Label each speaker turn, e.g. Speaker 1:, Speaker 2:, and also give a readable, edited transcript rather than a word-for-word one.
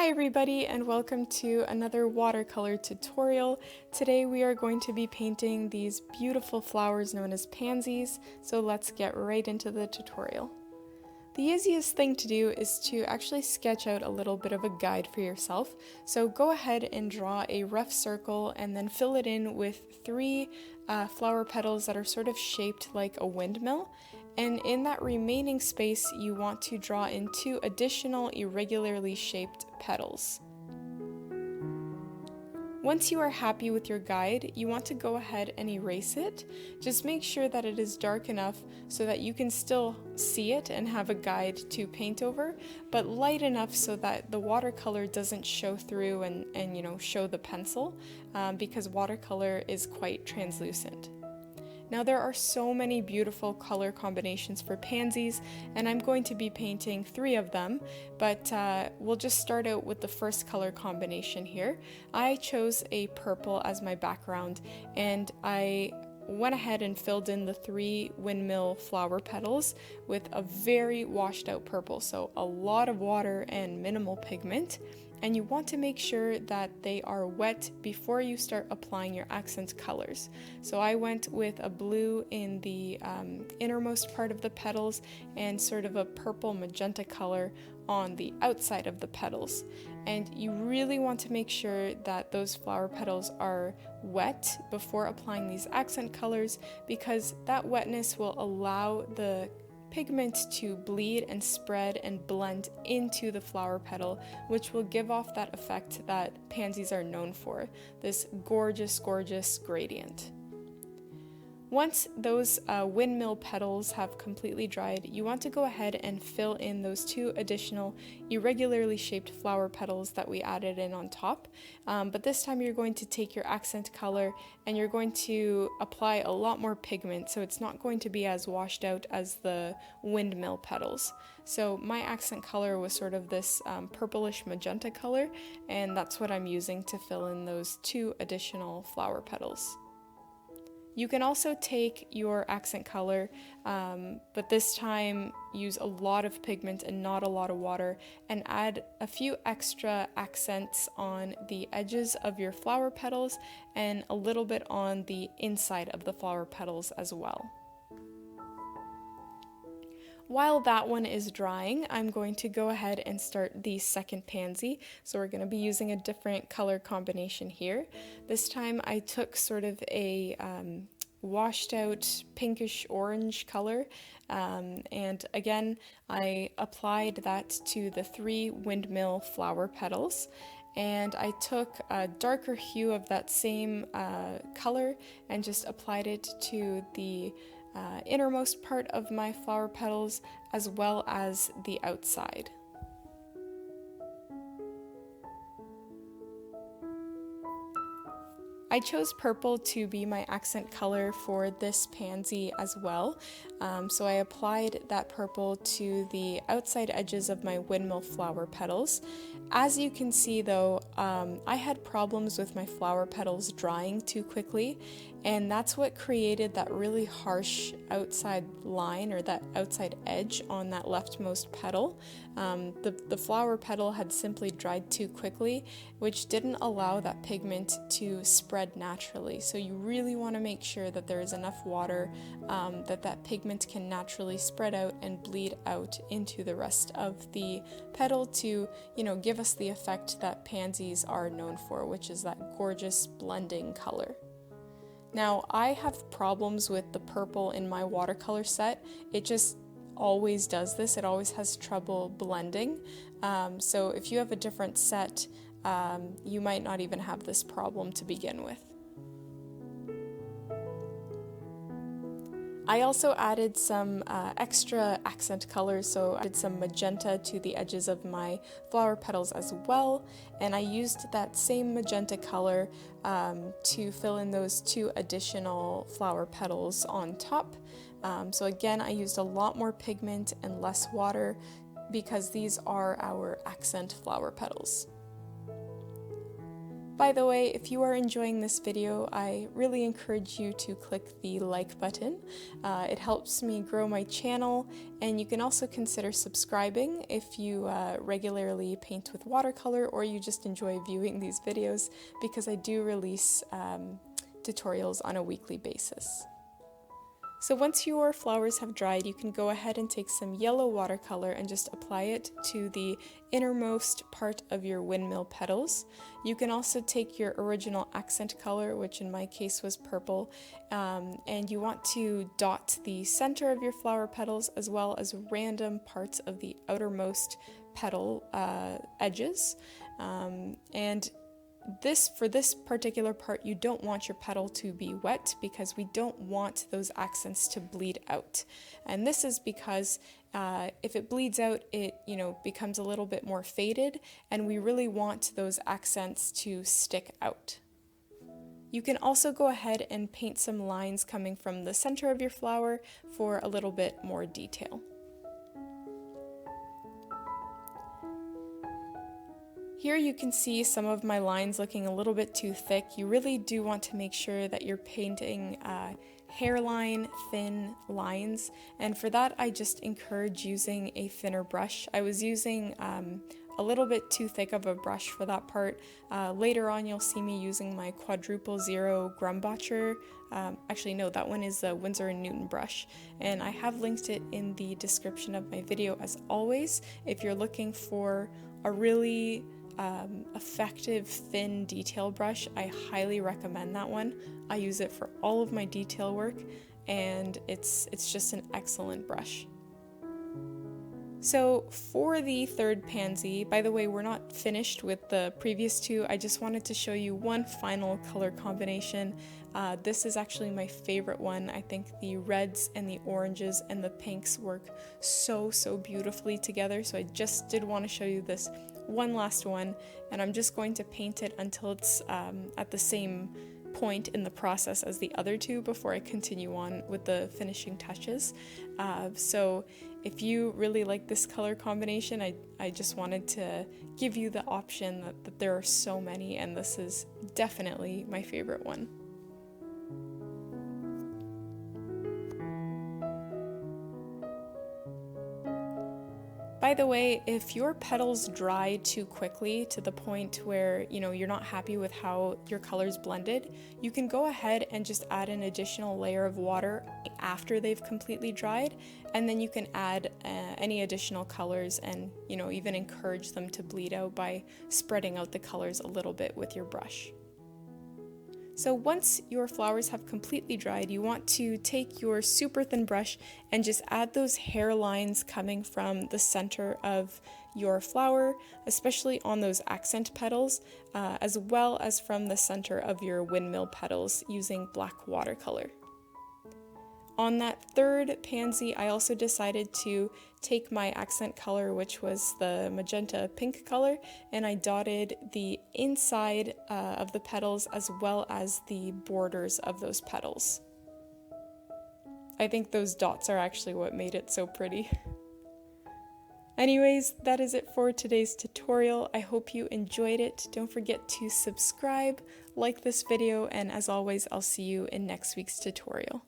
Speaker 1: Hi everybody and welcome to another watercolor tutorial. Today we are going to be painting these beautiful flowers known as pansies, so let's get right into the tutorial. The easiest thing to do is to actually sketch out a little bit of a guide for yourself. So go ahead and draw a rough circle and then fill it in with three flower petals that are sort of shaped like a windmill. And in that remaining space, you want to draw in two additional irregularly shaped petals. Once you are happy with your guide, you want to go ahead and erase it. Just make sure that it is dark enough so that you can still see it and have a guide to paint over, but light enough so that the watercolor doesn't show through and show the pencil, because watercolor is quite translucent. Now there are so many beautiful color combinations for pansies, and I'm going to be painting 3 of them, but we'll just start out with the first color combination here. I chose a purple as my background, and I went ahead and filled in the 3 windmill flower petals with a very washed out purple, so a lot of water and minimal pigment. And you want to make sure that they are wet before you start applying your accent colors. So I went with a blue in the innermost part of the petals and sort of a purple magenta color on the outside of the petals. And you really want to make sure that those flower petals are wet before applying these accent colors, because that wetness will allow the pigment to bleed and spread and blend into the flower petal, which will give off that effect that pansies are known for, this gorgeous, gorgeous gradient. Once those windmill petals have completely dried, you want to go ahead and fill in those 2 additional irregularly shaped flower petals that we added in on top. But this time you're going to take your accent color and you're going to apply a lot more pigment, so it's not going to be as washed out as the windmill petals. So my accent color was sort of this purplish magenta color, and that's what I'm using to fill in those 2 additional flower petals. You can also take your accent color, but this time use a lot of pigment and not a lot of water, and add a few extra accents on the edges of your flower petals and a little bit on the inside of the flower petals as well. While that one is drying, I'm going to go ahead and start the second pansy. So we're going to be using a different color combination here. This time I took sort of a washed out pinkish orange color, and again I applied that to the 3 windmill flower petals. And I took a darker hue of that same color and just applied it to the innermost part of my flower petals as well as the outside. I chose purple to be my accent color for this pansy as well, so I applied that purple to the outside edges of my windmill flower petals. As you can see though, I had problems with my flower petals drying too quickly, and that's what created that really harsh outside line, or that outside edge on that leftmost petal. The flower petal had simply dried too quickly, which didn't allow that pigment to spread naturally. So you really want to make sure that there is enough water, that pigment can naturally spread out and bleed out into the rest of the petal to, give us the effect that pansies are known for, which is that gorgeous blending color. Now, I have problems with the purple in my watercolor set. It just always does this. It always has trouble blending. So if you have a different set, you might not even have this problem to begin with. I also added some extra accent colors, so I did some magenta to the edges of my flower petals as well, and I used that same magenta color to fill in those 2 additional flower petals on top. So again, I used a lot more pigment and less water because these are our accent flower petals. By the way, if you are enjoying this video, I really encourage you to click the like button. It helps me grow my channel, and you can also consider subscribing if you regularly paint with watercolor or you just enjoy viewing these videos, because I do release tutorials on a weekly basis. So once your flowers have dried, you can go ahead and take some yellow watercolor and just apply it to the innermost part of your windmill petals. You can also take your original accent color, which in my case was purple, and you want to dot the center of your flower petals as well as random parts of the outermost petal edges. For this particular part, you don't want your petal to be wet because we don't want those accents to bleed out. And this is because if it bleeds out, it becomes a little bit more faded, and we really want those accents to stick out. You can also go ahead and paint some lines coming from the center of your flower for a little bit more detail. Here you can see some of my lines looking a little bit too thick. You really do want to make sure that you're painting hairline thin lines, and for that I just encourage using a thinner brush. I was using a little bit too thick of a brush for that part. Later on you'll see me using my quadruple zero Grumbotcher. Actually no, that one is the Winsor & Newton brush, and I have linked it in the description of my video as always. If you're looking for a really effective thin detail brush, I highly recommend that one. I use it for all of my detail work, and it's just an excellent brush. So for the third pansy, by the way, we're not finished with the previous two. I just wanted to show you one final color combination. This is actually my favorite one. I think the reds and the oranges and the pinks work so beautifully together. So I just did want to show you this one last one, and I'm just going to paint it until it's at the same point in the process as the other two before I continue on with the finishing touches. So if you really like this color combination, I just wanted to give you the option that there are so many, and this is definitely my favorite one. By the way, if your petals dry too quickly to the point where you're not happy with how your colors blended, you can go ahead and just add an additional layer of water after they've completely dried, and then you can add any additional colors and even encourage them to bleed out by spreading out the colors a little bit with your brush. So once your flowers have completely dried, you want to take your super thin brush and just add those hairlines coming from the center of your flower, especially on those accent petals, as well as from the center of your windmill petals using black watercolor. On that third pansy, I also decided to take my accent color, which was the magenta pink color, and I dotted the inside of the petals as well as the borders of those petals. I think those dots are actually what made it so pretty. Anyways, that is it for today's tutorial. I hope you enjoyed it. Don't forget to subscribe, like this video, and as always, I'll see you in next week's tutorial.